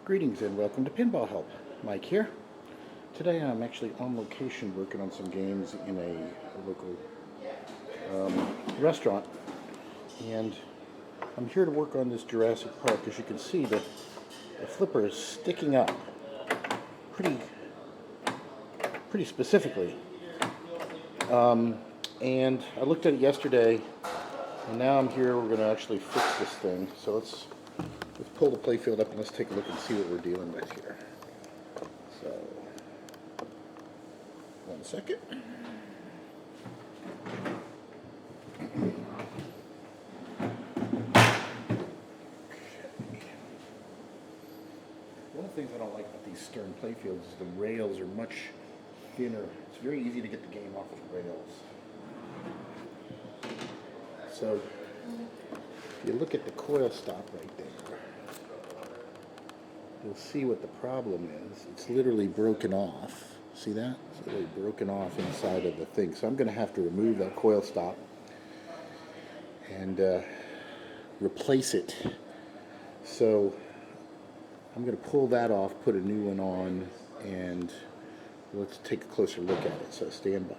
Greetings and welcome to PinballHelp. Mike here. Today I'm actually on location working on some games in a local restaurant, and I'm here to work on this Jurassic Park. As you can see, the flipper is sticking up pretty specifically. And I looked at it yesterday, and now I'm here. We're going to actually fix this thing. So let's pull the playfield up and let's take a look and see what we're dealing with here. So, one second. One of the things I don't like about these Stern playfields is the rails are much thinner. It's very easy to get the game off of the rails. So, if you look at the coil stop right there, you'll see what the problem is. It's literally broken off. See that? It's literally broken off inside of the thing. So I'm going to have to remove that coil stop and replace it. So I'm going to pull that off, put a new one on, and let's take a closer look at it. So stand by.